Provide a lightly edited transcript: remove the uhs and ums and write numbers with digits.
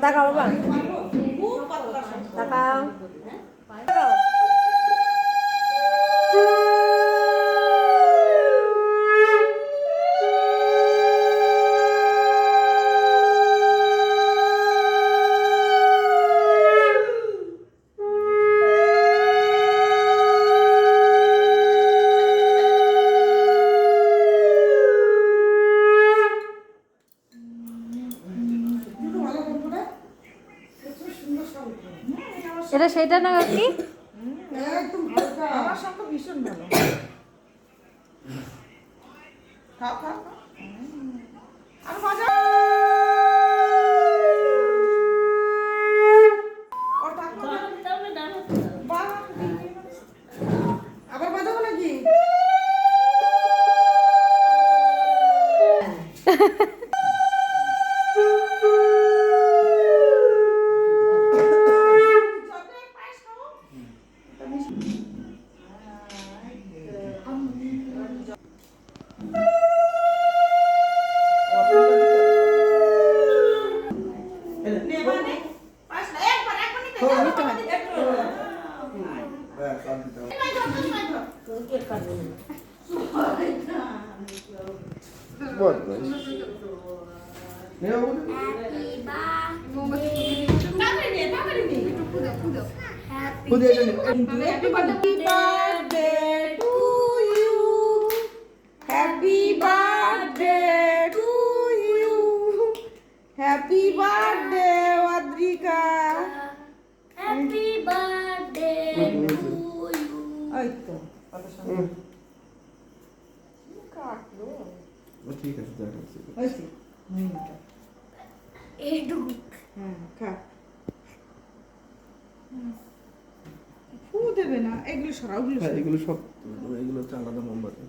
তাকাও বাবা, তাকাও। এটা সেটা না কি? একদম হালকা। আমার সঙ্গে ভীষণ ভালো। খাও খাও খাও। আর মজা। ওর ঠাকুর বাহ, আবার বাজাবো নাকি? Happy birthday to you. Happy birthday to you. Happy birthday, Adrika. Happy birthday to you. এই তো কত সুন্দর কাটলো। ঠিক আছে দেখা যাচ্ছে। হয়েছে এইটুকু হ্যাঁ খা। ফু দেবে না, এগুলো সরাও, হ্যাঁ এগুলো সব এগুলো হচ্ছে আলাদা মোমবাতি।